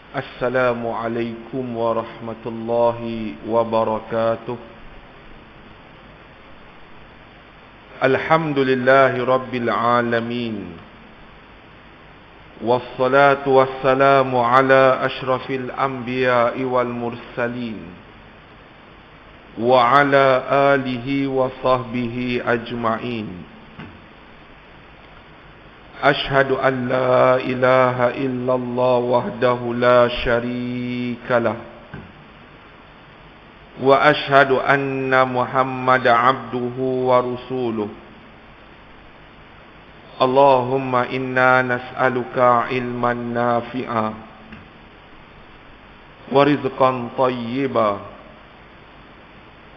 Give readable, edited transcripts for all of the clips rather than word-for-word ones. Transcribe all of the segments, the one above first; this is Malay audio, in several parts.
Assalamualaikum warahmatullahi wabarakatuh. Alhamdulillahi rabbil alamin. Wassalatu wassalamu ala ashrafil anbiya'i wal mursalin wa ala alihi wa sahbihi ajma'in. أشهد أن لا إله إلا الله وحده لا شريك له وأشهد أن محمد عبده ورسوله اللهم إنا نسألك علما نافعا ورزقا طيبا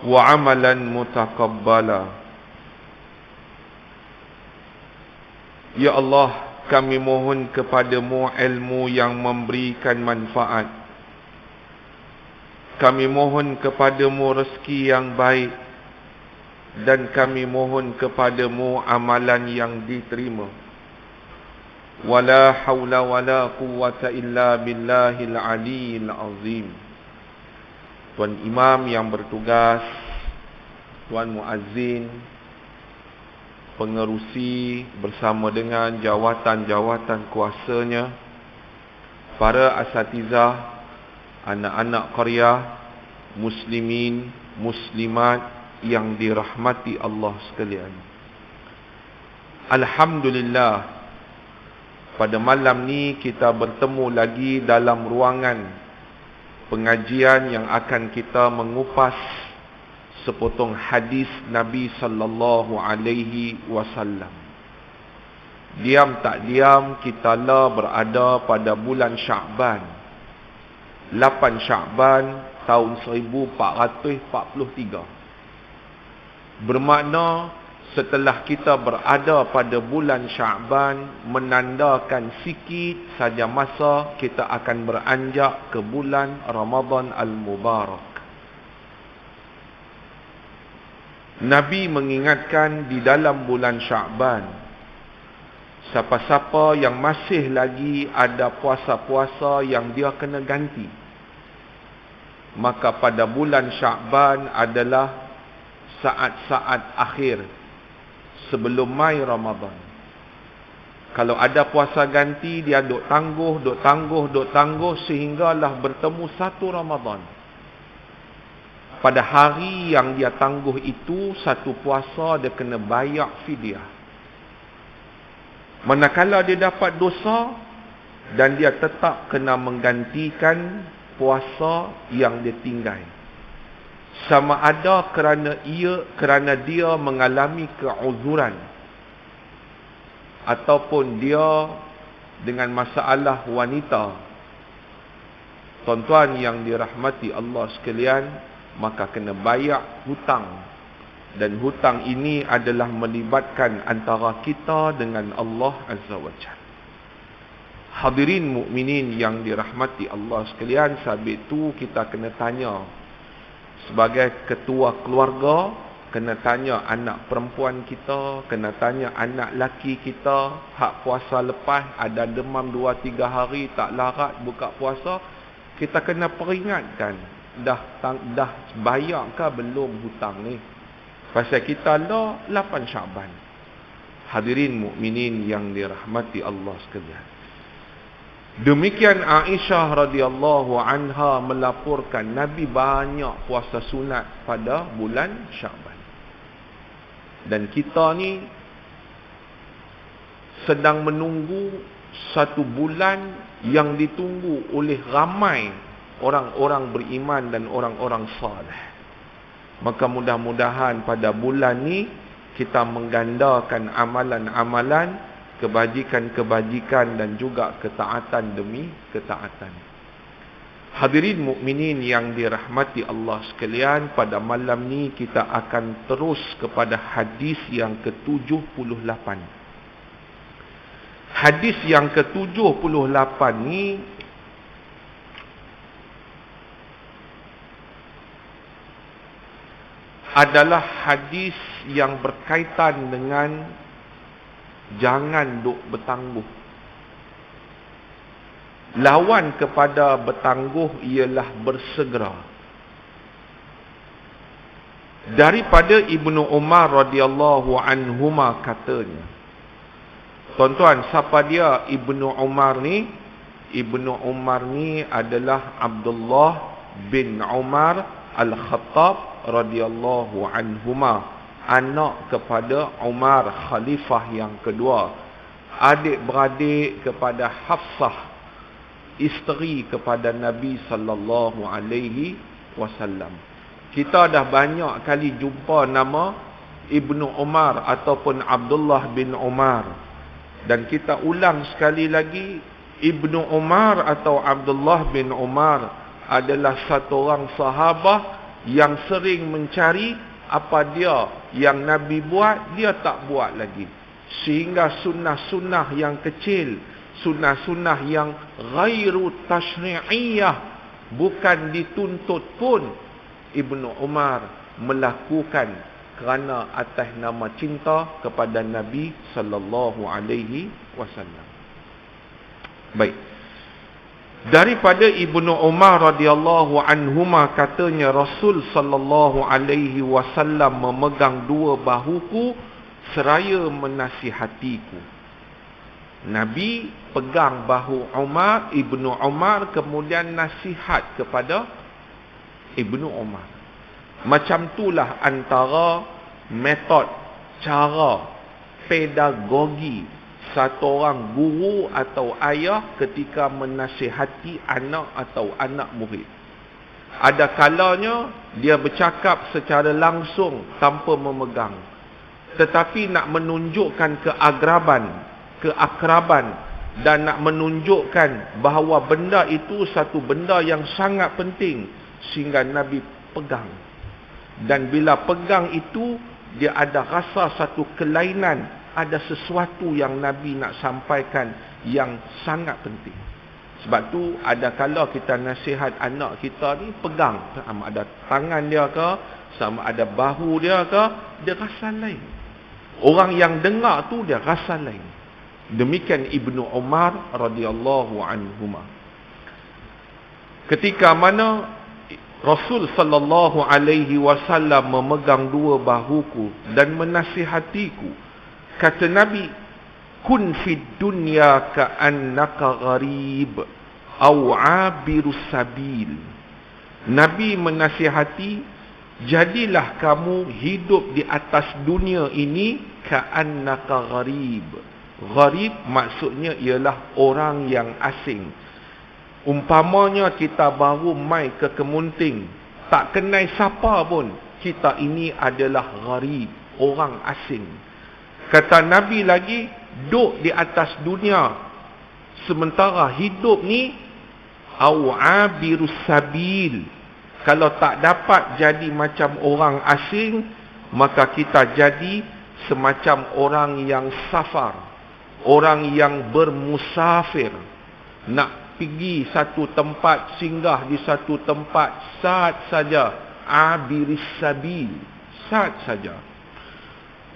وعملا متقبلا. Ya Allah, kami mohon kepadamu ilmu yang memberikan manfaat. Kami mohon kepadamu rezeki yang baik. Dan kami mohon kepadamu amalan yang diterima. Wala hawla wala quwwata illa billahil aliyyil azim. Tuan Imam yang bertugas, Tuan Muazzin, pengerusi bersama dengan jawatan-jawatan kuasanya, para asatizah, anak-anak qaryah, muslimin, muslimat yang dirahmati Allah sekalian. Alhamdulillah, pada malam ni kita bertemu lagi dalam ruangan pengajian yang akan kita mengupas sepotong hadis Nabi sallallahu alaihi wasallam. Diam tak diam kita lah berada pada bulan Sya'ban, 8 Sya'ban tahun 1443. Bermakna setelah kita berada pada bulan Sya'ban, menandakan sikit saja masa kita akan beranjak ke bulan Ramadan Al-Mubarak. Nabi mengingatkan di dalam bulan Sya'ban, siapa-siapa yang masih lagi ada puasa-puasa yang dia kena ganti, maka pada bulan Sya'ban adalah saat-saat akhir sebelum mai Ramadan. Kalau ada puasa ganti, dia duk tangguh sehinggalah bertemu satu Ramadan. Pada hari yang dia tangguh itu, satu puasa dia kena bayar fidyah. Manakala dia dapat dosa dan dia tetap kena menggantikan puasa yang dia tinggal. Sama ada kerana dia mengalami keuzuran, ataupun dia dengan masalah wanita. Tuan-tuan yang dirahmati Allah sekalian, maka kena bayar hutang. Dan hutang ini adalah melibatkan antara kita dengan Allah Azza wa Jalla. Hadirin mukminin yang dirahmati Allah sekalian, sebab itu kita kena tanya, sebagai ketua keluarga, kena tanya anak perempuan kita, kena tanya anak laki kita, hak puasa lepas ada demam 2-3 hari tak larat buka puasa, kita kena peringatkan, dah bayar ke belum hutang ni? Pasal kita lah 8 Sya'ban. Hadirin mukminin yang dirahmati Allah sekalian. Demikian Aisyah radhiyallahu anha melaporkan Nabi banyak puasa sunat pada bulan Sya'ban. Dan kita ni sedang menunggu satu bulan yang ditunggu oleh ramai orang-orang beriman dan orang-orang saleh. Maka mudah-mudahan pada bulan ni kita menggandakan amalan-amalan, kebajikan-kebajikan dan juga ketaatan demi ketaatan. Hadirin mukminin yang dirahmati Allah sekalian, pada malam ni kita akan terus kepada hadis yang ke-78. Hadis yang ke-78 ni adalah hadis yang berkaitan dengan jangan duk bertangguh. Lawan kepada bertangguh ialah bersegera. Daripada Ibnu Umar radhiyallahu anhuma katanya. Tuan-tuan, siapa dia Ibnu Umar ni? Ibnu Umar ni adalah Abdullah bin Umar Al-Khattab radhiyallahu anhuma, anak kepada Umar khalifah yang kedua, adik-beradik kepada Hafsah, isteri kepada Nabi sallallahu alaihi wasallam. Kita dah banyak kali jumpa nama Ibnu Umar ataupun Abdullah bin Umar, dan kita ulang sekali lagi, Ibnu Umar atau Abdullah bin Umar adalah satu orang sahabah yang sering mencari apa dia yang Nabi buat, dia tak buat lagi. Sehingga sunnah-sunnah yang kecil, sunnah-sunnah yang ghairu tashri'iyah, bukan dituntut pun, Ibnu Umar melakukan kerana atas nama cinta kepada Nabi sallallahu alaihi wasallam. Baik. Daripada Ibnu Umar radhiyallahu anhuma katanya, Rasul sallallahu alaihi wasallam memegang dua bahuku seraya menasihatiku. Nabi pegang bahu Umar, Ibnu Umar, kemudian nasihat kepada Ibnu Umar. Macam itulah antara metod, cara, pedagogi satu orang guru atau ayah ketika menasihati anak atau anak murid. Ada kalanya dia bercakap secara langsung tanpa memegang, tetapi nak menunjukkan keakraban dan nak menunjukkan bahawa benda itu satu benda yang sangat penting, sehingga Nabi pegang. Dan bila pegang itu, dia ada rasa satu kelainan, ada sesuatu yang Nabi nak sampaikan yang sangat penting. Sebab tu ada kala kita nasihat anak kita ni, pegang, sama ada tangan dia ke, sama ada bahu dia ke, dia rasa lain. Orang yang dengar tu dia rasa lain. Demikian Ibnu Umar radhiyallahu anhuma. Ketika mana Rasul sallallahu alaihi wasallam memegang dua bahuku dan menasihatiku, kata Nabi, kun fid dunya ka'annaka gharib aw 'abirus sabil. Nabi menasihati, jadilah kamu hidup di atas dunia ini ka'annaka gharib. Gharib maksudnya ialah orang yang asing. Umpamanya kita baru mai ke Kemunting, tak kenal siapa pun, kita ini adalah gharib, orang asing. Kata Nabi lagi, duduk di atas dunia, sementara hidup ni au abirus sabil. Kalau tak dapat jadi macam orang asing, maka kita jadi semacam orang yang safar, orang yang bermusafir, nak pergi satu tempat, singgah di satu tempat, saat saja, abiris sabil, saat saja.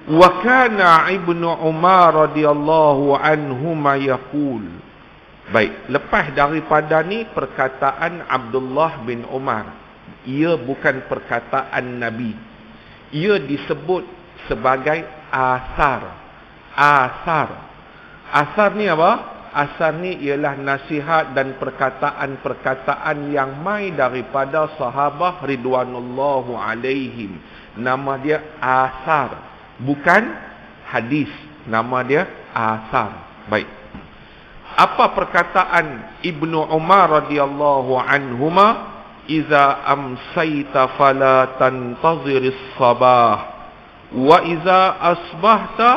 Wa kana Ibnu Umar radhiyallahu anhuma yaqul. Baik, lepas daripada ni perkataan Abdullah bin Umar. Ia bukan perkataan Nabi. Ia disebut sebagai asar. Asar. Asar ni apa? Asar ni ialah nasihat dan perkataan-perkataan yang mai daripada sahabah ridwanullahu alaihim. Nama dia asar, bukan hadis. Nama dia asar. Baik. Apa perkataan Ibnu Umar radhiyallahu anhuma? Iza amsayta fala tantaziris sabah, wa iza asbahta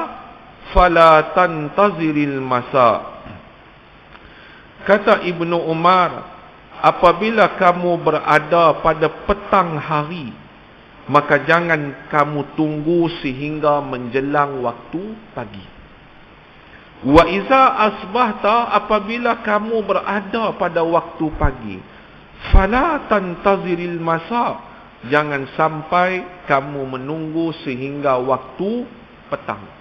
fala tantaziril masa. Kata Ibnu Umar, apabila kamu berada pada petang hari, maka jangan kamu tunggu sehingga menjelang waktu pagi. Wa iza asbahta, apabila kamu berada pada waktu pagi, fala tantaziril masa, jangan sampai kamu menunggu sehingga waktu petang.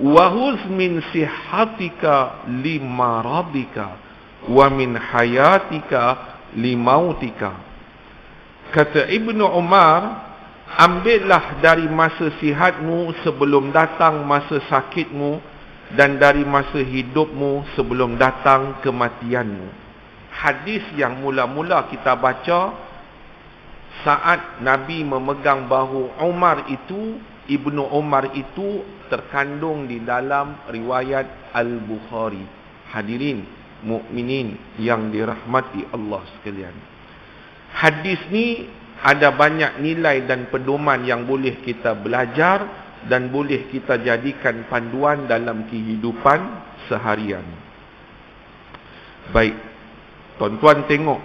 Wahuz min sihatika limaradika, wa min hayatika limautika. Kata Ibnu Umar, ambillah dari masa sihatmu sebelum datang masa sakitmu, dan dari masa hidupmu sebelum datang kematianmu. Hadis yang mula-mula kita baca saat Nabi memegang bahu Umar itu, Ibnu Umar itu terkandung di dalam riwayat Al-Bukhari. Hadirin mukminin yang dirahmati Allah sekalian. Hadis ni ada banyak nilai dan pedoman yang boleh kita belajar dan boleh kita jadikan panduan dalam kehidupan seharian. Baik, tuan-tuan tengok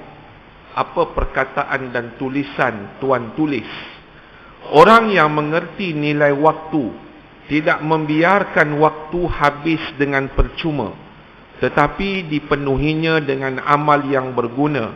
apa perkataan dan tulisan tuan tulis. Orang yang mengerti nilai waktu tidak membiarkan waktu habis dengan percuma, tetapi dipenuhinya dengan amal yang berguna.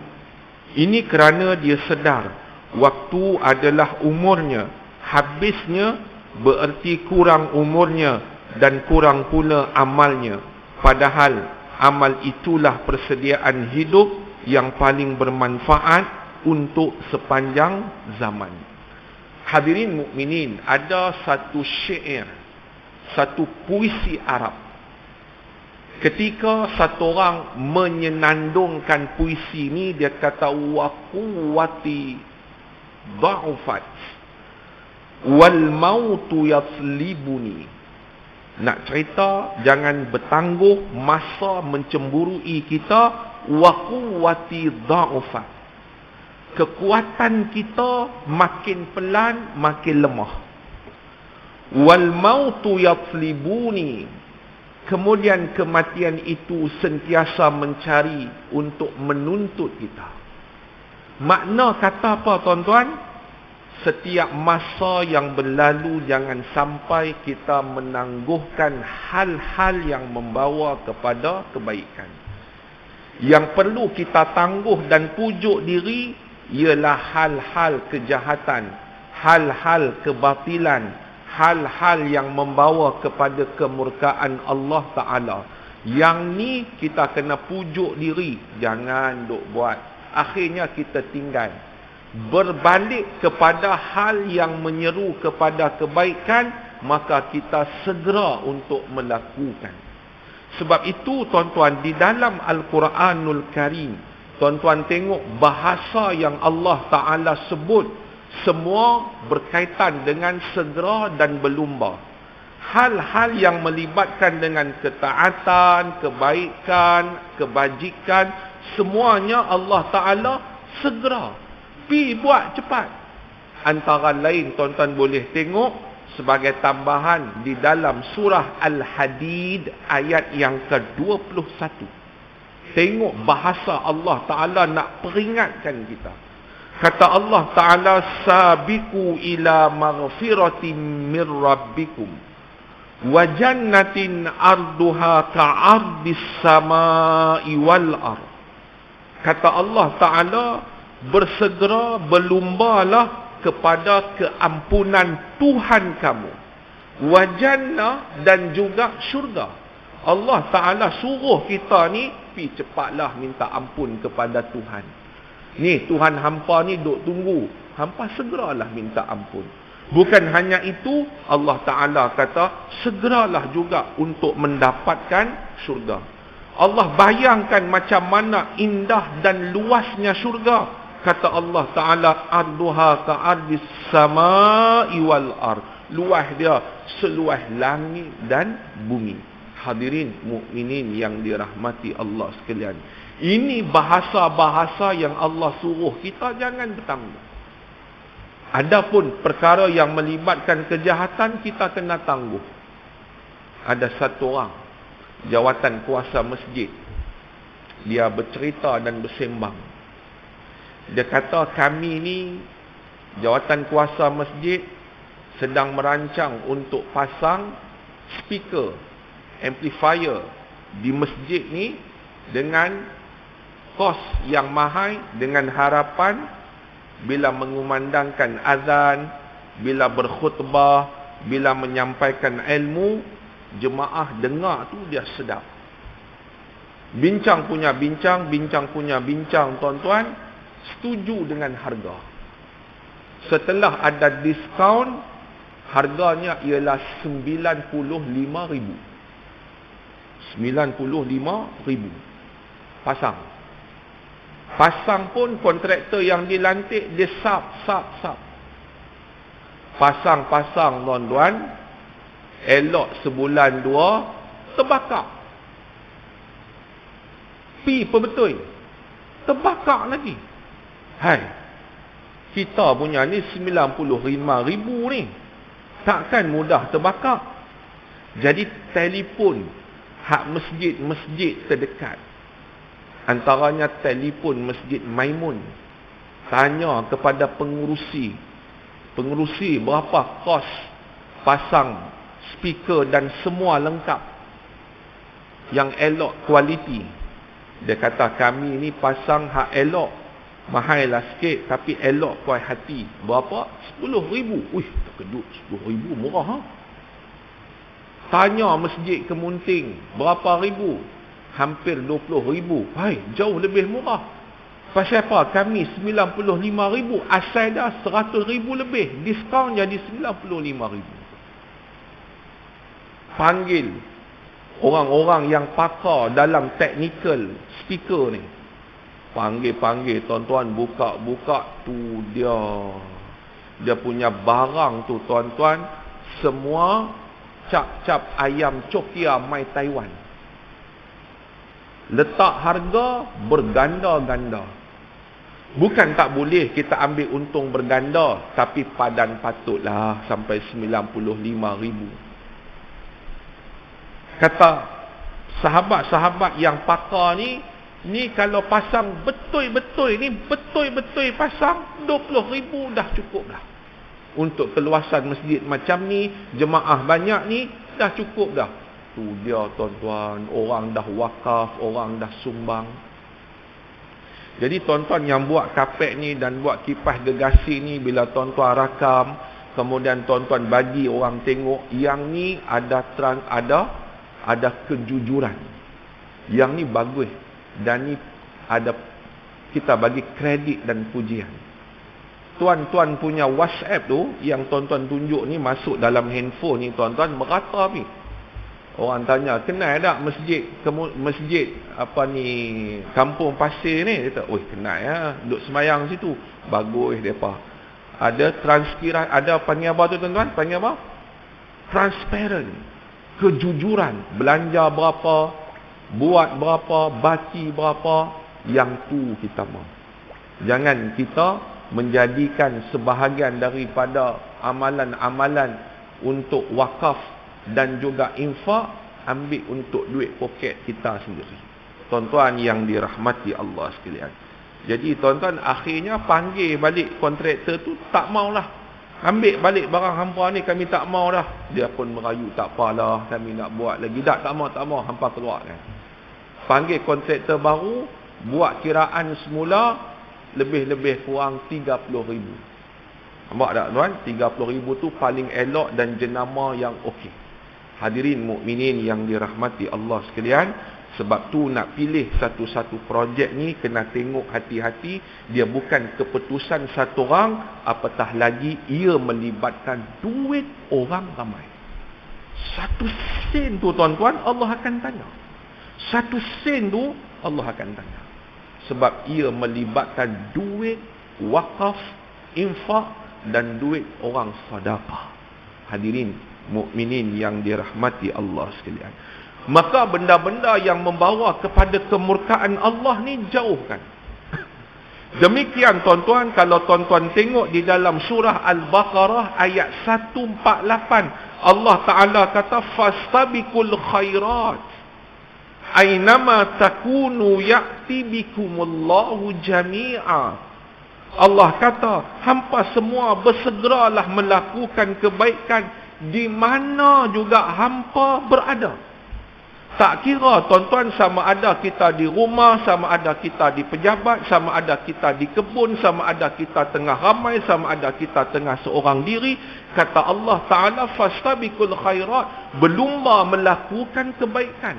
Ini kerana dia sedar waktu adalah umurnya, habisnya bererti kurang umurnya dan kurang pula amalnya. Padahal amal itulah persediaan hidup yang paling bermanfaat untuk sepanjang zaman. Hadirin mukminin, ada satu syair, satu puisi Arab. Ketika satu orang menyenandungkan puisi ini, dia kata wa quwwati dha'ufat wal mautu yaslibuni. Nak cerita, jangan bertangguh, masa mencemburui kita. Wa quwwati dha'ufat, kekuatan kita makin pelan, makin lemah. Wal mautu yaslibuni, kemudian kematian itu sentiasa mencari untuk menuntut kita. Makna kata apa tuan-tuan? Setiap masa yang berlalu jangan sampai kita menangguhkan hal-hal yang membawa kepada kebaikan. Yang perlu kita tangguh dan pujuk diri ialah hal-hal kejahatan, hal-hal kebatilan, hal-hal yang membawa kepada kemurkaan Allah Ta'ala. Yang ni kita kena pujuk diri, jangan duk buat. Akhirnya kita tinggal. Berbalik kepada hal yang menyeru kepada kebaikan, maka kita segera untuk melakukan. Sebab itu tuan-tuan, di dalam Al-Quranul Karim, tuan-tuan tengok bahasa yang Allah Ta'ala sebut, semua berkaitan dengan segera dan berlumba. Hal-hal yang melibatkan dengan ketaatan, kebaikan, kebajikan, semuanya Allah Ta'ala segera. Pi buat cepat. Antara lain tuan-tuan boleh tengok sebagai tambahan di dalam surah Al-Hadid ayat yang ke-21. Tengok bahasa Allah Ta'ala nak peringatkan kita. Kata Allah Ta'ala, sabiqu ila maghfiratin min rabbikum wa jannatin arduha ka'ardis samai wal ard. Kata Allah Ta'ala, bersegera, berlumbalah kepada keampunan Tuhan kamu, wa jannah, dan juga syurga. Allah Ta'ala suruh kita ni, pi cepatlah minta ampun kepada Tuhan. Ni Tuhan hampa ni duk tunggu, hampa segeralah minta ampun. Bukan hanya itu, Allah Ta'ala kata segeralah juga untuk mendapatkan syurga. Allah bayangkan macam mana indah dan luasnya syurga. Kata Allah Ta'ala, arduha ka'ardis samai wal ard, luas dia seluas langit dan bumi. Hadirin mukminin yang dirahmati Allah sekalian, ini bahasa-bahasa yang Allah suruh kita jangan bertangguh. Adapun perkara yang melibatkan kejahatan, kita kena tangguh. Ada satu orang jawatan kuasa masjid, dia bercerita dan bersembang. Dia kata, kami ni jawatan kuasa masjid sedang merancang untuk pasang speaker, amplifier di masjid ni dengan kos yang mahal, dengan harapan bila mengumandangkan azan, bila berkhutbah, bila menyampaikan ilmu, jemaah dengar tu dia sedap. Bincang punya bincang, tuan-tuan, setuju dengan harga. Setelah ada diskaun, harganya ialah 95,000. 95,000 pasang. Pasang pun kontraktor yang dilantik dia sap. Pasang, tuan-tuan, elok sebulan dua, terbakar. Pi betul, terbakar lagi. Hai, kita punya ni 95,000 ni, takkan mudah terbakar. Jadi telefon hak masjid terdekat, antaranya telefon Masjid Maimun, tanya kepada pengurusi berapa kos pasang speaker dan semua lengkap yang elok kualiti. Dia kata kami ni pasang hak elok, mahal lah sikit tapi elok kuat hati. Berapa? 10,000. Uish, terkejut, 10,000 murah ha? Tanya Masjid Kemunting, berapa ribu? Hampir 20,000. Hai, jauh lebih murah. Pasal apa? Kami 95,000, asal dah 100,000 lebih, diskaun jadi 95,000. Panggil orang-orang yang pakar dalam teknikal speaker ni. Panggil, tuan-tuan, buka, tu dia punya barang tu, tuan-tuan, semua cap ayam cokia mai Taiwan. Letak harga berganda-ganda. Bukan tak boleh kita ambil untung berganda, tapi padan patutlah sampai 95,000. Kata sahabat-sahabat yang pakar ni kalau pasang betul-betul pasang 20,000 dah cukup dah. Untuk keluasan masjid macam ni, jemaah banyak ni, dah cukup dah. Tu dia, tuan-tuan, orang dah wakaf, orang dah sumbang. Jadi tuan-tuan yang buat kapek ni dan buat kipas gegasi ni, bila tuan-tuan rakam, kemudian tuan-tuan bagi orang tengok, yang ni ada kejujuran. Yang ni bagus. Dan ni ada, kita bagi kredit dan pujian. Tuan-tuan punya WhatsApp tu, yang tuan-tuan tunjuk ni, masuk dalam handphone ni, tuan-tuan, merata ni. Orang tanya, kenal tak masjid apa ni, Kampung Pasir ni? Dia kata, oi, kenal ya, duduk semayang situ. Bagus depa. Ada transkira, ada panggil apa tu, tuan-tuan? Panggil apa? Transparent. Kejujuran. Belanja berapa, buat berapa, baki berapa, yang tu kita mahu. Jangan kita menjadikan sebahagian daripada amalan-amalan untuk wakaf dan juga infak, ambil untuk duit poket kita sendiri. Tuan-tuan yang dirahmati Allah sekalian. Jadi tuan-tuan akhirnya panggil balik kontraktor tu, tak maulah. Ambil balik barang hampa ni, kami tak mau dah. Dia pun merayu, tak apalah, kami nak buat lagi. Tak mau, hampa keluarkan. Panggil kontraktor baru, buat kiraan semula, lebih-lebih kurang 30,000. Nampak tak tuan? 30,000 tu paling elok dan jenama yang okey. Hadirin mukminin yang dirahmati Allah sekalian, sebab tu nak pilih satu-satu projek ni kena tengok hati-hati. Dia bukan keputusan satu orang, apatah lagi ia melibatkan duit orang ramai. Satu sen tu tuan-tuan, Allah akan tanya. Satu sen tu Allah akan tanya. Sebab ia melibatkan duit wakaf, infak dan duit orang sedekah. Hadirin mukminin yang dirahmati Allah sekalian. Maka benda-benda yang membawa kepada kemurkaan Allah ni jauhkan. Demikian tuan-tuan, kalau tuan-tuan tengok di dalam surah Al-Baqarah ayat 148, Allah Ta'ala kata fastabiqul khairat ainama takunu ya'ti bikumullahu jami'a. Allah kata, hampa semua bersegeralah melakukan kebaikan di mana juga hampa berada. Tak kira tuan-tuan, sama ada kita di rumah, sama ada kita di pejabat, sama ada kita di kebun, sama ada kita tengah ramai, sama ada kita tengah seorang diri. Kata Allah Ta'ala, fastabiqul khairat, berlumba melakukan kebaikan.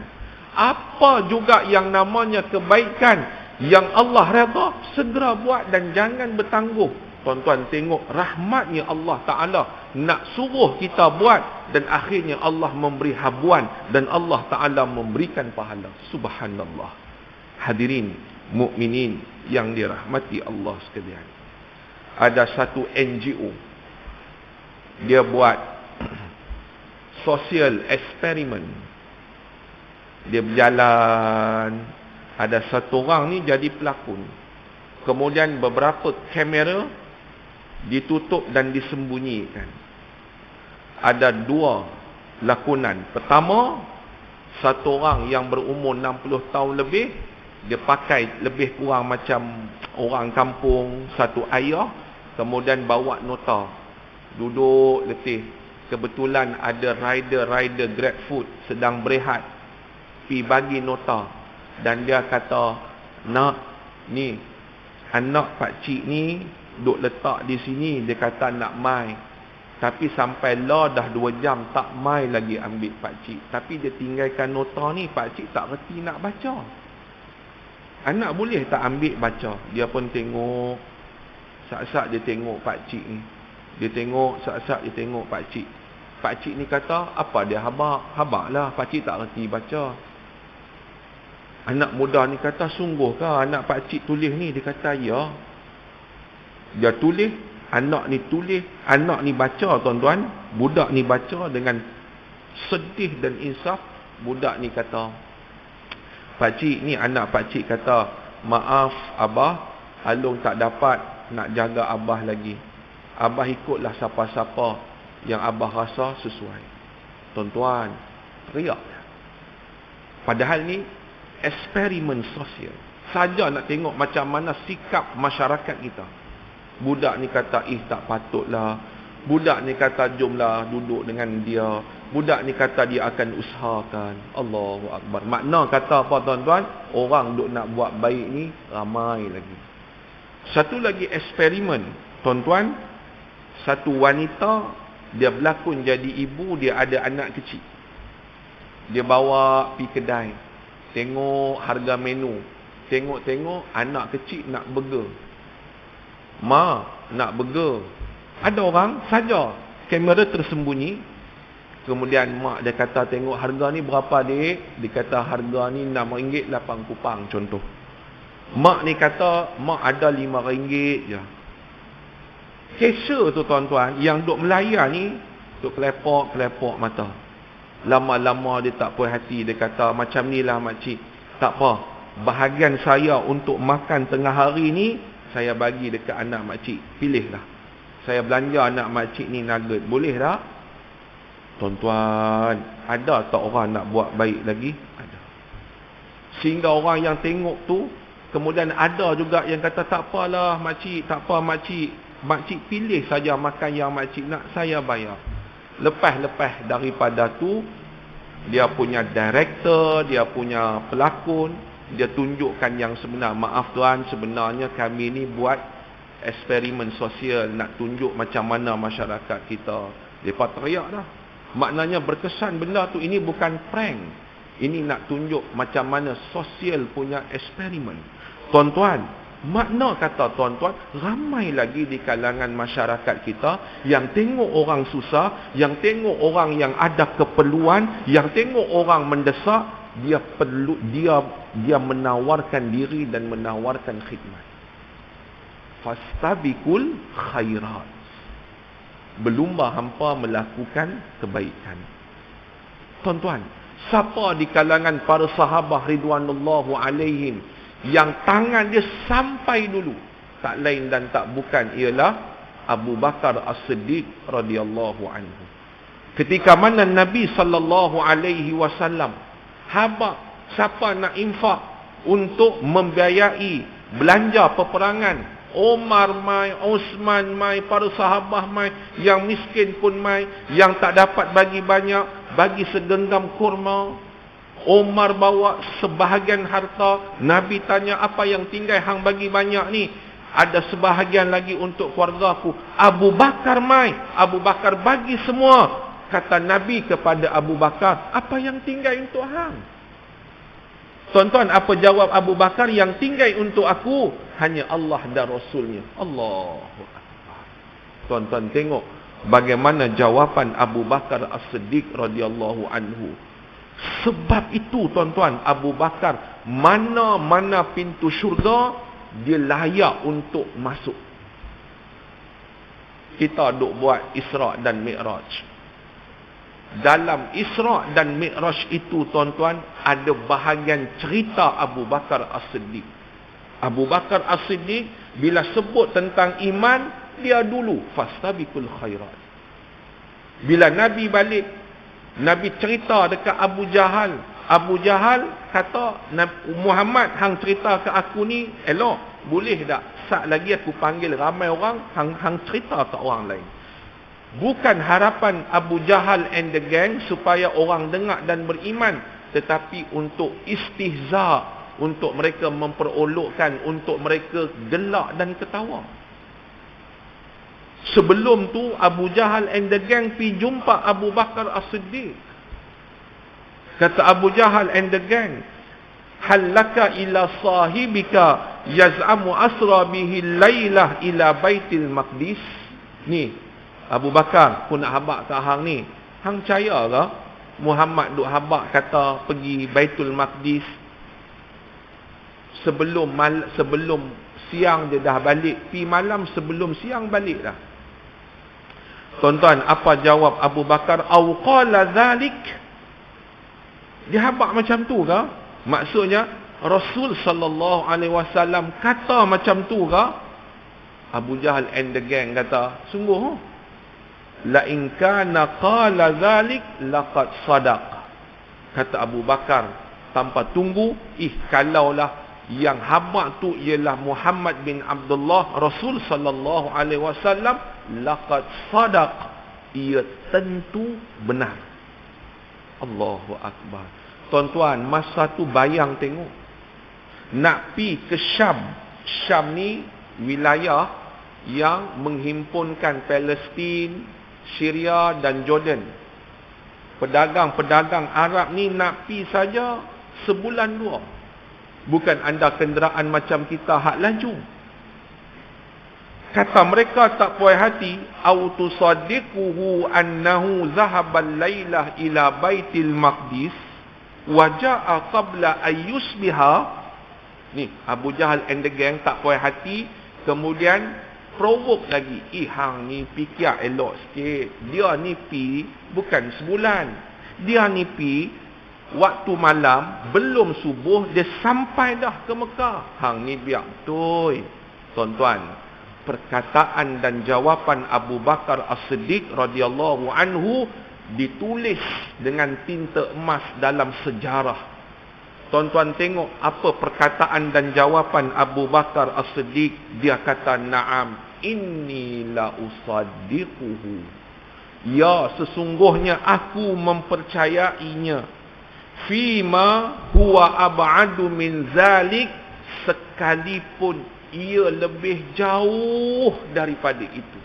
Apa juga yang namanya kebaikan yang Allah redha, segera buat dan jangan bertangguh. Tuan-tuan tengok rahmatnya Allah Ta'ala nak suruh kita buat, dan akhirnya Allah memberi habuan dan Allah Ta'ala memberikan pahala. Subhanallah. Hadirin mukminin yang dirahmati Allah sekalian. Ada satu NGO, dia buat social experiment. Dia berjalan, ada satu orang ni jadi pelakon. Kemudian beberapa kamera ditutup dan disembunyikan. Ada dua lakonan. Pertama, satu orang yang berumur 60 tahun lebih, dia pakai lebih kurang macam orang kampung, satu ayah, kemudian bawa nota, duduk letih. Kebetulan ada rider GrabFood sedang berehat, pi bagi nota, dan dia kata, nak, ni anak pakcik ni duk letak di sini, dia kata nak mai, tapi sampai lah dah 2 jam tak mai lagi ambil pakcik, tapi dia tinggalkan nota ni, pakcik tak reti nak baca. Anak boleh tak ambil baca? Dia pun tengok, sak-sak dia tengok pakcik ni, dia tengok, sak-sak dia tengok pakcik. Pakcik ni kata, apa dia habaq? Habaq lah, pakcik tak reti baca. Anak muda ni kata, sungguhkah anak pakcik tulis ni? Dia kata, ya. Dia tulis, anak ni tulis, anak ni baca, tuan-tuan. Budak ni baca dengan sedih dan insaf. Budak ni kata, pakcik ni, anak pakcik kata, maaf abah, Along tak dapat nak jaga abah lagi. Abah ikutlah siapa-siapa yang abah rasa sesuai. Tuan-tuan, teriak. Padahal ni eksperimen sosial. Saja nak tengok macam mana sikap masyarakat kita. Budak ni kata, tak patutlah. Budak ni kata, jomlah duduk dengan dia. Budak ni kata dia akan usahakan. Allahu Akbar. Makna kata apa, tuan-tuan? Orang duk nak buat baik ni ramai lagi. Satu lagi eksperimen, tuan-tuan. Satu wanita, dia berlakon jadi ibu, dia ada anak kecil. Dia bawa pergi kedai, tengok harga menu, tengok-tengok anak kecil nak burger. Ma, nak burger. Ada orang saja, kamera tersembunyi. Kemudian mak dia kata, tengok harga ni berapa dek? Dia kata harga ni RM6 8 kupang contoh. Mak ni kata, mak ada RM5 je. Cashier tu, tuan-tuan, yang duk melayar ni, duk kelepok mata. Lama-lama dia tak puas hati. Dia kata, macam ni lah makcik, tak apa, bahagian saya untuk makan tengah hari ni, saya bagi dekat anak makcik. Pilihlah, saya belanja anak makcik ni nugget. Boleh tak? Tuan-tuan, ada tak orang nak buat baik lagi? Ada. Sehingga orang yang tengok tu, kemudian ada juga yang kata, tak apalah makcik, tak apa makcik, makcik pilih saja makan yang makcik nak, saya bayar. Lepas-lepas daripada tu, dia punya director, dia punya pelakon, dia tunjukkan yang sebenar. Maaf tuan, sebenarnya kami ni buat eksperimen sosial, nak tunjuk macam mana masyarakat kita. Lepas teriak dah. Maknanya berkesan benda tu, ini bukan prank. Ini nak tunjuk macam mana sosial punya eksperimen. Tuan-tuan, makna kata tuan-tuan, ramai lagi di kalangan masyarakat kita yang tengok orang susah, yang tengok orang yang ada keperluan, yang tengok orang mendesak, dia perlu, dia menawarkan diri dan menawarkan khidmat. Fastabiqul khairat. Berlumba hampa melakukan kebaikan. Tuan-tuan, siapa di kalangan para sahabat ridwanullahu alaihim yang tangan dia sampai dulu, tak lain dan tak bukan ialah Abu Bakar As-Siddiq radhiyallahu anhu. Ketika mana Nabi sallallahu alaihi wasallam habaq siapa nak infak untuk membiayai belanja peperangan, Umar mai, Osman mai, para sahabat mai, yang miskin pun mai, yang tak dapat bagi banyak, bagi segenggam kurma. Umar bawa sebahagian harta. Nabi tanya, apa yang tinggal hang bagi banyak ni? Ada sebahagian lagi untuk keluarga aku. Abu Bakar mai, Abu Bakar bagi semua. Kata Nabi kepada Abu Bakar, apa yang tinggal untuk hang? Tuan-tuan, apa jawab Abu Bakar? Yang tinggal untuk aku hanya Allah dan Rasulnya. Allahu Akbar. Tuan-tuan tengok bagaimana jawapan Abu Bakar As-Siddiq radhiyallahu anhu. Sebab itu tuan-tuan, Abu Bakar mana-mana pintu syurga dia layak untuk masuk. Kita duk buat Isra' dan Mi'raj. Dalam Isra' dan Mi'raj itu tuan-tuan, ada bahagian cerita Abu Bakar As-Siddiq. Abu Bakar As-Siddiq bila sebut tentang iman, dia dulu fastabiqul khairat. Bila Nabi balik, Nabi cerita dekat Abu Jahal. Abu Jahal kata, Muhammad hang cerita ke aku ni elok, boleh tak? Sat lagi aku panggil ramai orang, hang cerita ke orang lain. Bukan harapan Abu Jahal and the gang supaya orang dengar dan beriman, tetapi untuk istihza, untuk mereka memperolokkan, untuk mereka gelak dan ketawa. Sebelum tu Abu Jahal and the gang pergi jumpa Abu Bakar As-Siddiq. Kata Abu Jahal and the gang, hal laka ila sahibika yaz'amu asra bihi laylah ila baitil maqdis. Ni Abu Bakar pun nak habaq ke hang ni. Hang percaya ke Muhammad duk habaq kata pergi Baitul Maqdis? Sebelum siang dia dah balik, pi malam sebelum siang balik dah. Tuan-tuan, apa jawab Abu Bakar? Au qala zalik. Dia habaq macam tu ke? Maksudnya Rasul sallallahu alaihi wasallam kata macam tu ke? Abu Jahal and the gang kata, sungguh la in kana qala zalik laqad sadaq. Kata Abu Bakar tanpa tunggu, kalaulah yang habaq tu ialah Muhammad bin Abdullah, Rasul sallallahu alaihi wasallam, laqad sadaq, ia tentu benar. Allahu Akbar. Tuan-tuan, masa tu bayang tengok, nak pi ke Syam. Syam ni wilayah yang menghimpunkan Palestin, Syria dan Jordan. Pedagang-pedagang Arab ni nak pi saja sebulan dua. Bukan anda kenderaan macam kita hak laju. Kata mereka tak puas hati, au tusaddiquhu annahu zahaba al-lailah ila baitil maqdis wa jaa qabla ayyusbiha. Ni Abu Jahal and the gang tak puas hati, kemudian provoke lagi. Hang ni fikir elok sikit. Dia ni pi bukan sebulan. Dia ni pi waktu malam, belum subuh dia sampai dah ke Mekah. Hang ni biar betul. Tuan-tuan, perkataan dan jawapan Abu Bakar As-Siddiq radhiyallahu anhu ditulis dengan tinta emas dalam sejarah. Tuan-tuan tengok apa perkataan dan jawapan Abu Bakar As-Siddiq. Dia kata, na'am, inni la usaddiquhu. Ya, sesungguhnya aku mempercayainya. Fima huwa ab'adu min zalik, sekalipun ia lebih jauh daripada itu.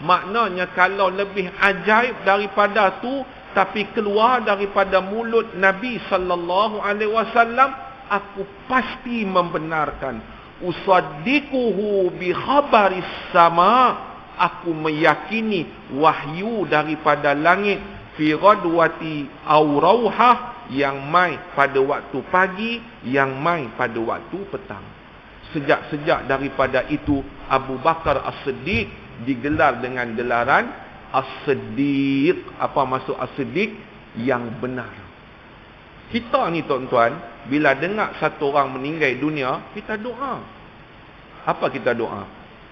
Maknanya kalau lebih ajaib daripada tu, tapi keluar daripada mulut Nabi sallallahu alaihi wasallam, aku pasti membenarkan. Usaddiquhu bi khabaris sama, aku meyakini wahyu daripada langit, fi ghadwati aw rauhah, yang mai pada waktu pagi, yang mai pada waktu petang. Sejak daripada itu Abu Bakar As-Siddiq digelar dengan gelaran As-Siddiq. Apa maksud As-Siddiq? Yang benar. Kita ni tuan-tuan, bila dengar satu orang meninggal dunia, kita doa. Apa kita doa?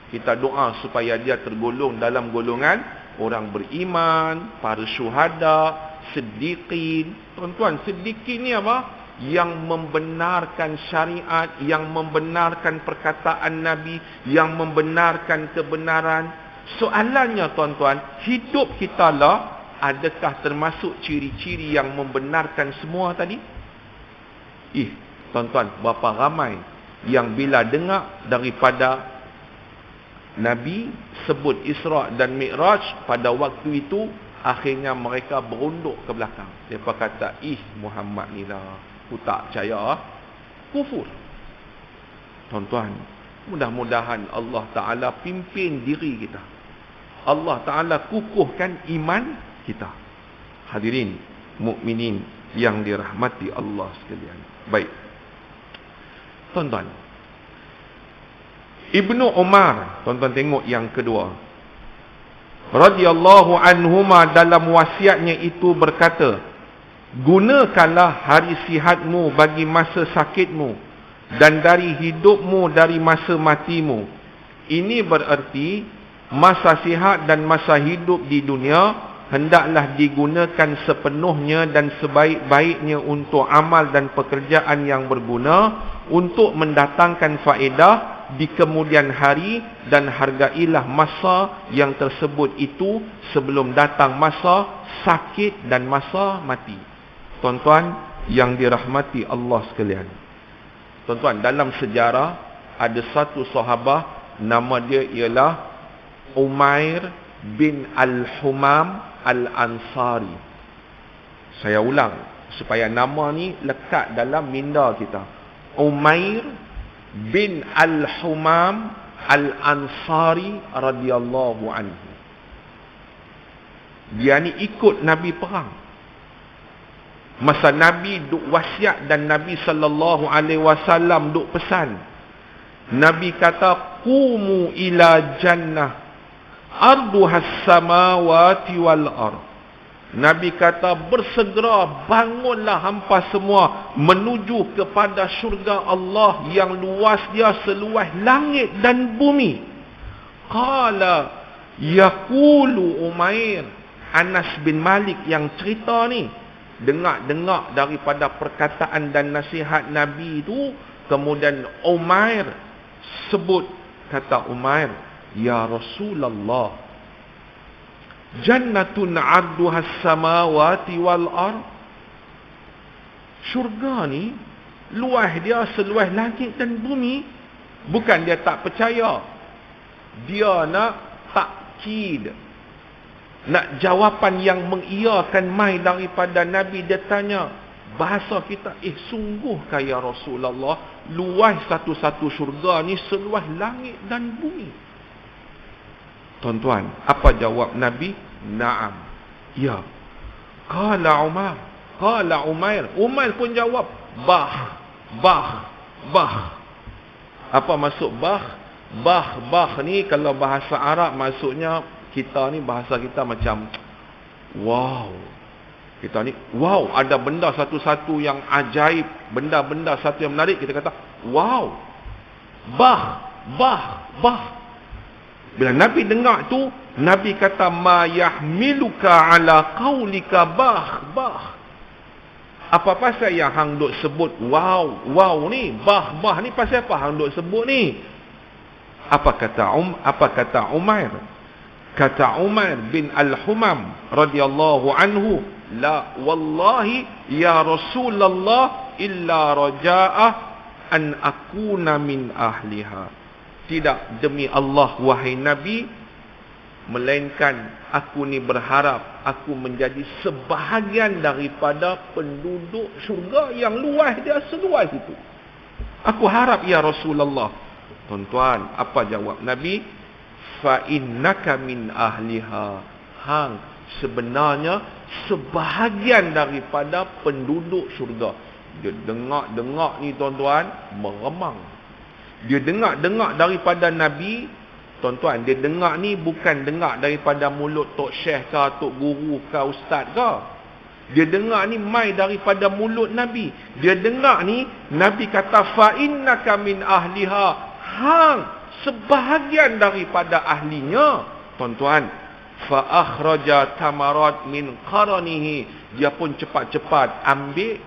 Kita doa supaya dia tergolong dalam golongan orang beriman, para syuhada, siddiqin. Tuan-tuan, siddiqin ni apa? Yang membenarkan syariat, yang membenarkan perkataan Nabi, yang membenarkan kebenaran. Soalannya tuan-tuan, hidup kita lah, adakah termasuk ciri-ciri yang membenarkan semua tadi? Tuan-tuan, berapa ramai yang bila dengar daripada Nabi sebut Isra' dan Mi'raj pada waktu itu, akhirnya mereka berunduk ke belakang. Mereka kata, Muhammad ni lah, Aku tak percaya. Kufur. Tuan-tuan, mudah-mudahan Allah Ta'ala pimpin diri kita. Allah Ta'ala kukuhkan iman kita. Hadirin mukminin yang dirahmati Allah sekalian. Baik. Tuan-tuan, Ibnu Umar, tuan-tuan tengok yang kedua, radhiyallahu anhuma, dalam wasiatnya itu berkata, gunakanlah hari sihatmu bagi masa sakitmu, dan dari hidupmu dari masa matimu. Ini bererti masa sihat dan masa hidup di dunia hendaklah digunakan sepenuhnya dan sebaik-baiknya untuk amal dan pekerjaan yang berguna, untuk mendatangkan faedah di kemudian hari, dan hargailah masa yang tersebut itu sebelum datang masa sakit dan masa mati. Tuan-tuan yang dirahmati Allah sekalian. Tuan-tuan, dalam sejarah ada satu sahabat, nama dia ialah Umair bin Al-Humam Al-Ansari. Saya ulang supaya nama ni lekat dalam minda kita. Umair bin Al-Humam Al-Ansari radhiyallahu anhu. Dia ni ikut Nabi perang. Masa Nabi duk wasiat dan Nabi sallallahu alaihi wasallam duk pesan. Nabi kata, "Qumu ila jannah arduhas samawati wal ard." Nabi kata, bersegera bangunlah hampa semua menuju kepada syurga Allah yang luas dia seluas langit dan bumi. Qala yaqulu Umair, Anas bin Malik yang cerita ni, dengar daripada perkataan dan nasihat Nabi itu. Kemudian Umair sebut, kata Umair, ya Rasulullah, jannatun arduhas samawati wal ard. Syurga ni luas dia seluas langit dan bumi. Bukan dia tak percaya, dia nak takkid, nak jawapan yang mengiyakan mai daripada Nabi. Dia tanya bahasa kita, sungguhkah ya Rasulullah luas satu-satu syurga ni seluas langit dan bumi? Tuan-tuan, apa jawab Nabi? Naam. Ya. Qala Umar. Qala Umair. Umair pun jawab, bah. Apa maksud bah? Bah ni kalau bahasa Arab maksudnya, kita ni bahasa kita macam wow. Kita ni wow, ada benda satu-satu yang ajaib, benda-benda satu yang menarik, kita kata wow. Bah. Bila Nabi dengar tu, Nabi kata, ma yahmiluka ala qaulika bah. Apa pasal yang hang duk sebut wow ni, bah ni pasal apa hang duk sebut ni? Apa kata Umair? Kata Umair bin Al-Humam radhiyallahu anhu, la wallahi ya Rasulullah illa raja'ah an akuna min ahliha. Tidak, demi Allah wahai Nabi, melainkan aku ni berharap aku menjadi sebahagian daripada penduduk syurga yang luas dia seluas itu. Aku harap ya Rasulullah. Tuan-tuan, apa jawab Nabi? Fa innaka min ahliha. Hang sebenarnya sebahagian daripada penduduk syurga. Dia dengar ni tuan-tuan, meremang. Dia dengar daripada Nabi. Tuan-tuan, dia dengar ni bukan dengar daripada mulut tok syekh ke, tok guru ke, ustaz ke. Dia dengar ni mai daripada mulut Nabi. Dia dengar ni Nabi kata fa innaka min ahliha. Hang sebahagian daripada ahlinya. Tuan-tuan, fa akhraja tamarat min qaranihi. Dia pun cepat-cepat ambil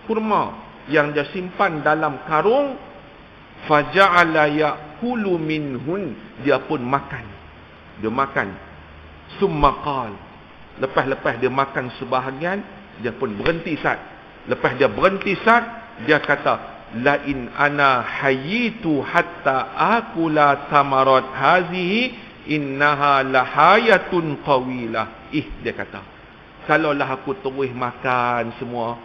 kurma yang dia simpan dalam karung. Faja'ala ya'kulu minhun. Dia pun makan. Dia makan. Summa qal. Lepas dia makan sebahagian, dia pun berhenti sat. Lepas dia berhenti sat, dia kata, la in ana hayitu hatta akula tamarat hazihi innaha lahayatun qawilah. Dia kata, kalaulah aku terus makan semua,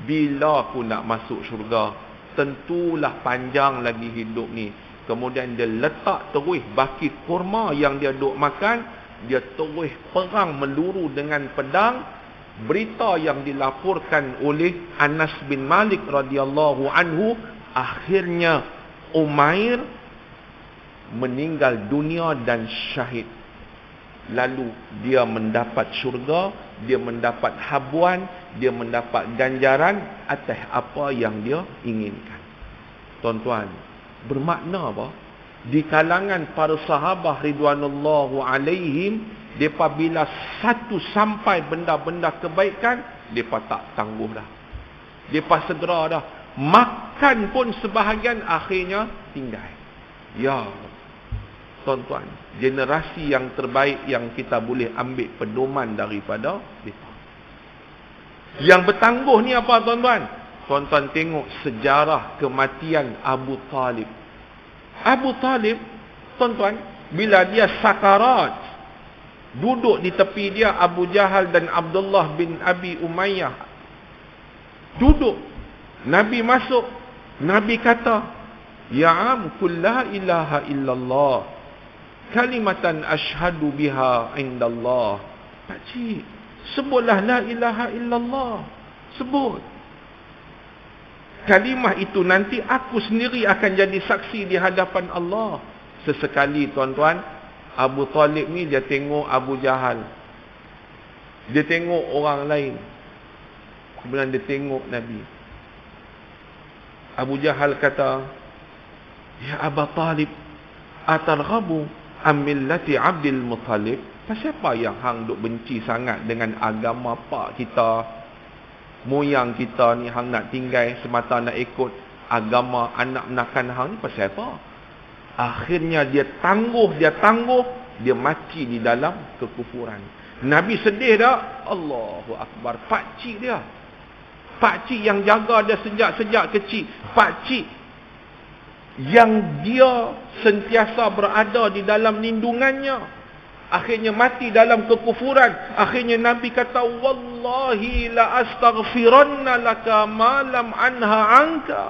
bila aku nak masuk syurga? Tentulah panjang lagi hidup ni. Kemudian dia letak terus baki kurma yang dia duk makan, dia terus perang meluru dengan pedang. Berita yang dilaporkan oleh Anas bin Malik radhiyallahu anhu, akhirnya Umair meninggal dunia dan syahid. Lalu dia mendapat syurga, dia mendapat habuan, dia mendapat ganjaran atas apa yang dia inginkan. Tuan-tuan, bermakna apa? Di kalangan para sahabat ridwanullahu alaihim, depa bila satu sampai benda-benda kebaikan, depa tak tangguh dah. Depa segera dah. Makan pun sebahagian akhirnya tinggal. Ya, tuan-tuan, generasi yang terbaik yang kita boleh ambil pedoman daripada mereka. Yang bertangguh ni apa, tuan-tuan? Tuan-tuan tengok sejarah kematian Abu Talib. Abu Talib, tuan-tuan, bila dia sakarat, duduk di tepi dia Abu Jahal dan Abdullah bin Abi Umayyah. Duduk. Nabi masuk. Nabi kata, "Ya am, kul la ilaha illallah. Kalimatan ashhadu biha indallah." Pakcik, sebutlah la ilaha illallah. Sebut. Kalimah itu nanti aku sendiri akan jadi saksi di hadapan Allah. Sesekali, tuan-tuan, Abu Talib ni dia tengok Abu Jahal. Dia tengok orang lain. Kemudian dia tengok Nabi. Abu Jahal kata, "Ya Abu Talib, atarghabu am millati Abdul Muttalib?" Pasal apa yang hang duk benci sangat dengan agama pak kita, moyang kita ni, hang nak tinggal semata nak ikut agama anak menakan hang ni? Pasal apa? Akhirnya dia tangguh, dia mati di dalam kekufuran. Nabi sedih tak? Allahu Akbar. Pakcik dia, pakcik yang jaga dia sejak kecil, pakcik yang dia sentiasa berada di dalam lindungannya, akhirnya mati dalam kekufuran. Akhirnya Nabi kata, "Wallahi la astaghfiranna laka ma lam anha anka."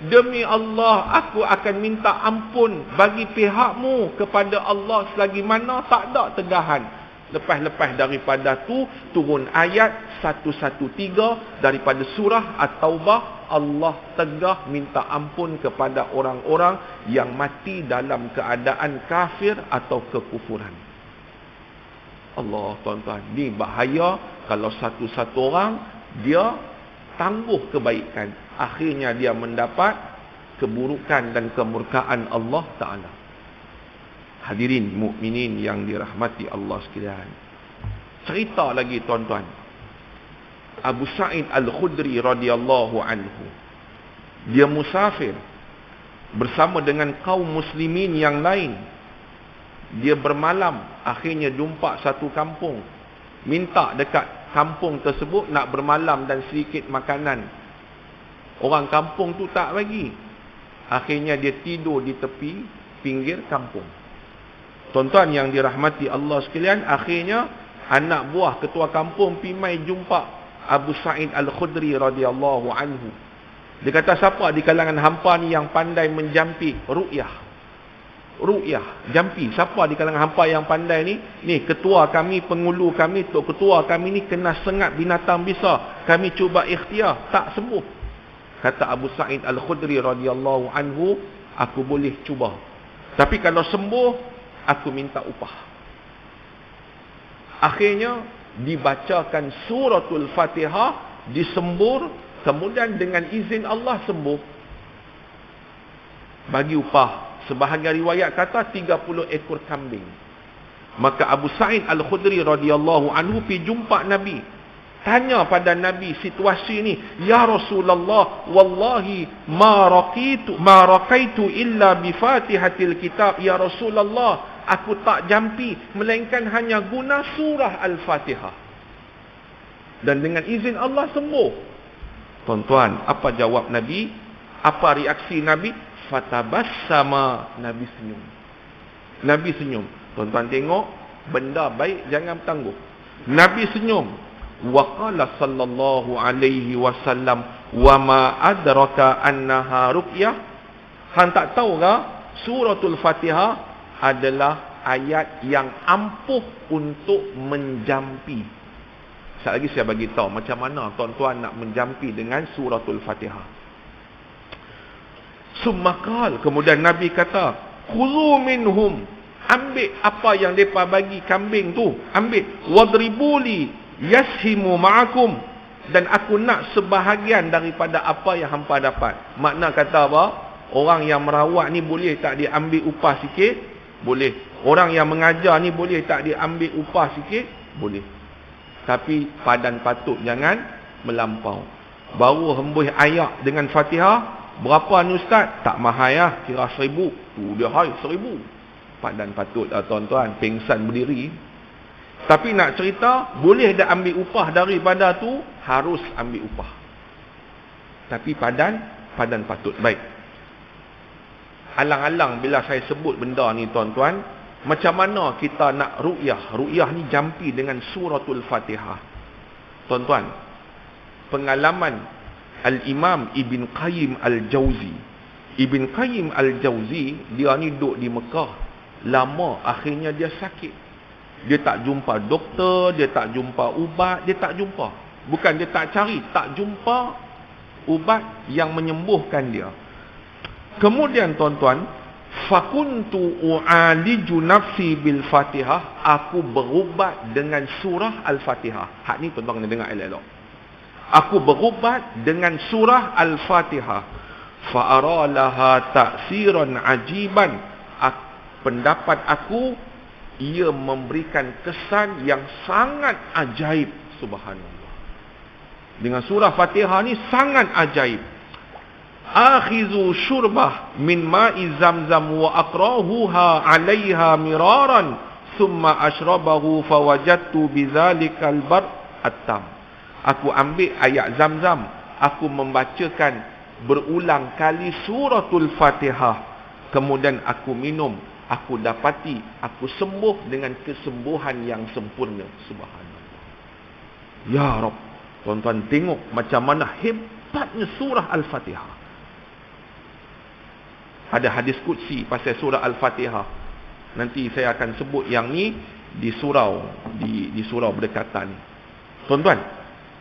Demi Allah, aku akan minta ampun bagi pihakmu kepada Allah selagi mana tak ada tegahan. Lepas-lepas daripada tu turun ayat 113 daripada surah At-Taubah. Allah tegah minta ampun kepada orang-orang yang mati dalam keadaan kafir atau kekufuran. Allah, tuan-tuan, ni bahaya kalau satu-satu orang dia tangguh kebaikan, akhirnya dia mendapat keburukan dan kemurkaan Allah Ta'ala. Hadirin mukminin yang dirahmati Allah sekalian. Cerita lagi, tuan-tuan. Abu Sa'id Al-Khudri radhiyallahu anhu, dia musafir bersama dengan kaum muslimin yang lain. Dia bermalam, akhirnya jumpa satu kampung. Minta dekat kampung tersebut nak bermalam dan sedikit makanan. Orang kampung tu tak bagi. Akhirnya dia tidur di tepi pinggir kampung. Tuan-tuan yang dirahmati Allah sekalian, akhirnya anak buah ketua kampung pimai jumpa Abu Sa'id Al-Khudri radhiyallahu anhu. Dia kata, "Siapa di kalangan hampa ni yang pandai menjampi ru'yah? Ru'yah, jampi. Siapa di kalangan hampa yang pandai ni? Ni ketua kami, pengulu kami, tok ketua kami ni kena sengat binatang bisa. Kami cuba ikhtiar, tak sembuh." Kata Abu Sa'id Al-Khudri radhiyallahu anhu, "Aku boleh cuba. Tapi kalau sembuh, aku minta upah." Akhirnya dibacakan suratul Fatihah, disembur, kemudian dengan izin Allah sembuh. Bagi upah. Sebahagian riwayat kata 30 ekor kambing. Maka Abu Sa'id Al-Khudri radhiyallahu anhu pergi jumpa Nabi. Tanya pada Nabi situasi ni, "Ya Rasulullah, wallahi ma raqaitu illa bi Fatihatil kitab." Ya Rasulullah, aku tak jampi melainkan hanya guna surah Al-Fatihah. Dan dengan izin Allah sembuh. Tuan-tuan, apa jawab Nabi? Apa reaksi Nabi? Fatabassama. Nabi senyum. Nabi senyum. Tuan-tuan tengok, benda baik jangan bertangguh. Nabi senyum. wa qala sallallahu alaihi wasallam wa ma adraka annaha ruqyah. Hang tak tahu ke suratul Fatihah adalah ayat yang ampuh untuk menjampi. Sekali lagi saya bagi tahu macam mana tuan-tuan nak menjampi dengan suratul Fatihah. Summakal, kemudian Nabi kata, khudhu minhum, ambil apa yang depa bagi kambing tu, ambil, wadribuli yashimu ma'akum, dan aku nak sebahagian daripada apa yang hampa dapat. Makna kata apa? Orang yang merawat ni boleh tak dia ambil upah sikit? Boleh. Orang yang mengajar ni boleh tak dia ambil upah sikit? Boleh. Tapi padan patut jangan melampau. Baru hembus ayat dengan Fatihah, berapa ni ustaz? Tak mahal lah, kira 1,000. Tu dia hai 1,000. Padan patut lah tuan-tuan, pengsan berdiri. Tapi nak cerita, boleh dah ambil upah daripada tu, harus ambil upah. Tapi padan patut. Baik. Alang-alang bila saya sebut benda ni tuan-tuan, macam mana kita nak ru'yah? Ru'yah ni jampi dengan suratul Fatihah. Tuan-tuan, pengalaman Al-Imam Ibn Qayyim Al-Jauzi. Ibn Qayyim Al-Jauzi, dia ni duduk di Mekah lama, akhirnya dia sakit. Dia tak jumpa doktor, dia tak jumpa ubat, dia tak jumpa. Bukan dia tak cari, tak jumpa ubat yang menyembuhkan dia. Kemudian tuan-tuan, fakuntu u'aliju nafsi bil Fatihah, aku berubat dengan surah Al-Fatihah. Hak ni tuan-tuan kena dengar elok-elok. Aku berubat dengan surah Al-Fatihah. Fa'aralaha ta'siran ajiban. Pendapat aku, ia memberikan kesan yang sangat ajaib. Subhanallah. Dengan surah Fatihah ni sangat ajaib. Akhizu syurbah min ma'i zamzam wa akrahuha 'alaiha miraran thumma ashrabahu fawajadtu bizalikal bar at-tam. Aku ambil ayat Zamzam, aku membacakan berulang kali suratul Fatihah, kemudian aku minum, aku dapati aku sembuh dengan kesembuhan yang sempurna. Subhanallah. Ya Rabb, tuan-tuan tengok macam mana hebatnya surah Al-Fatihah. Ada hadis qudsi pasal surah Al-Fatihah. Nanti saya akan sebut yang ni di surau berdekatan. Tuan-tuan,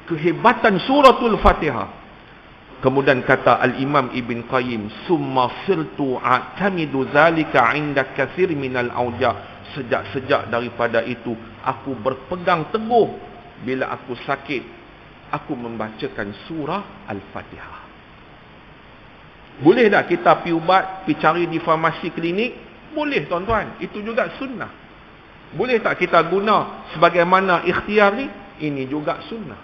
kehebatan suratul Fatihah. Kemudian kata Al-Imam Ibn Qayyim, summa sirtu a'tamidu zalika 'inda katsir minal auja. Sejak daripada itu aku berpegang teguh bila aku sakit, aku membacakan surah Al-Fatihah. Boleh tak kita pergi ubat, pergi cari di farmasi klinik? Boleh tuan-tuan, itu juga sunnah. Boleh tak kita guna sebagaimana ikhtiar ni? Ini juga sunnah.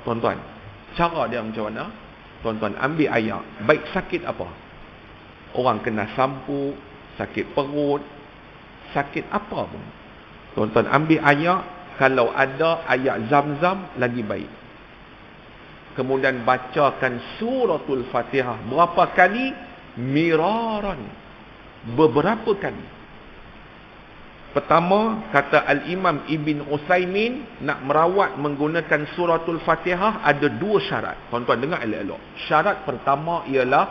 Tuan-tuan, cara dia macam mana? Tuan-tuan ambil ayat, baik sakit apa? Orang kena sampuk, sakit perut, sakit apa pun. Tuan-tuan ambil ayat, kalau ada ayat Zamzam lagi baik. Kemudian bacakan suratul Fatihah. Berapa kali? Miraran. Beberapa kali. Pertama, kata Al-Imam Ibn Utsaimin, nak merawat menggunakan suratul Fatihah ada 2 syarat. Tuan-tuan dengar elok-elok. Syarat pertama ialah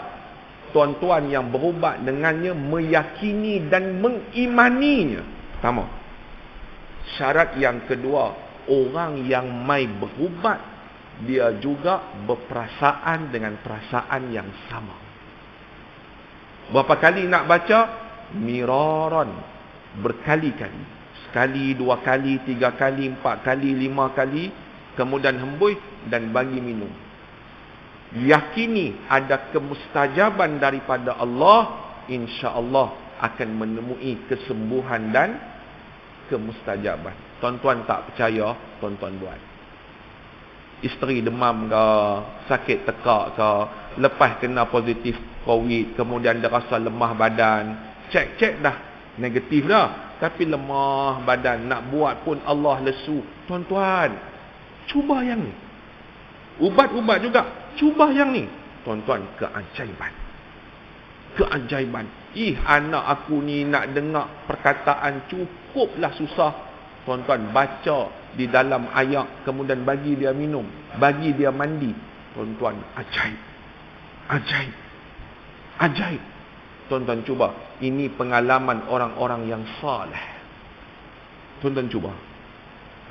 tuan-tuan yang berubat dengannya meyakini dan mengimaninya. Pertama. Syarat yang kedua, orang yang mai berubat dia juga berperasaan dengan perasaan yang sama. Berapa kali nak baca? Miraran. Berkali-kali. Sekali, 2 kali, 3 kali, 4 kali, 5 kali. Kemudian hembus dan bagi minum. Yakini ada kemustajaban daripada Allah, insya-Allah akan menemui kesembuhan dan kemustajaban. Tuan-tuan tak percaya, tuan-tuan buat. Isteri demam ke, sakit tekak ke, lepas kena positif COVID, kemudian dia rasa lemah badan, cek dah negatif dah, tapi lemah badan, nak buat pun Allah lesu. Tuan-tuan, cuba yang ni. Ubat-ubat juga, cuba yang ni. Tuan-tuan, keajaiban. Keajaiban. Anak aku ni nak dengar perkataan cukuplah susah. Tuan-tuan, baca di dalam ayak, kemudian bagi dia minum, bagi dia mandi. Tuan-tuan, ajaib. Ajaib. Ajaib. Tuan-tuan cuba, ini pengalaman orang-orang yang saleh. Tuan-tuan cuba.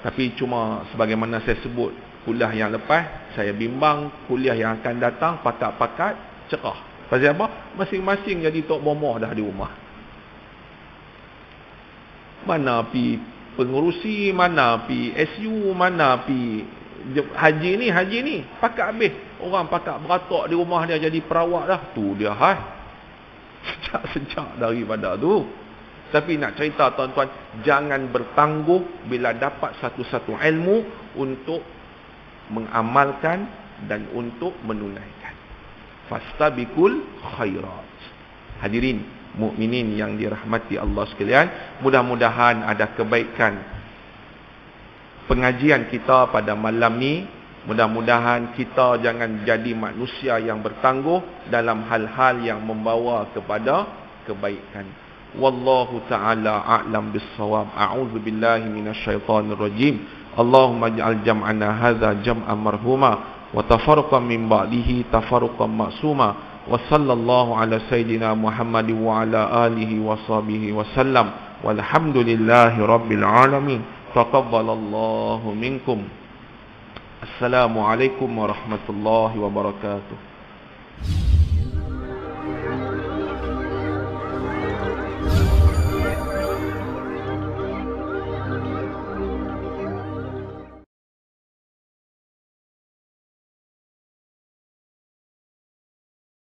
Tapi cuma sebagaimana saya sebut kuliah yang lepas, saya bimbang kuliah yang akan datang pakat-pakat cerah. Pasal apa? Masing-masing jadi tok bomoh dah di rumah. Mana pi pengurusi, mana pi SU, mana pi haji ni, pakat habis. Orang pakat beratok di rumah dia jadi perawat dah. Tu dia sejak daripada tu. Tapi nak cerita tuan-tuan, jangan bertangguh bila dapat satu-satu ilmu untuk mengamalkan dan untuk menunaikan. Fastabiqul khairat. Hadirin mukminin yang dirahmati Allah sekalian, mudah-mudahan ada kebaikan pengajian kita pada malam ni. Mudah-mudahan kita jangan jadi manusia yang bertangguh dalam hal-hal yang membawa kepada kebaikan. Wallahu ta'ala a'lam bis-shawab. A'udzu billahi minasyaitonir rajim. Allahumma ij'al jam'ana hadza jam'an marhuma wa tafarruqan min ba'dihi tafarruqan ma'suma. Wa sallallahu ala sayyidina Muhammad wa ala alihi wa sahbihi wa sallam. Walhamdulillahi rabbil alamin. Taqabbalallahu minkum. Assalamualaikum warahmatullahi wabarakatuh.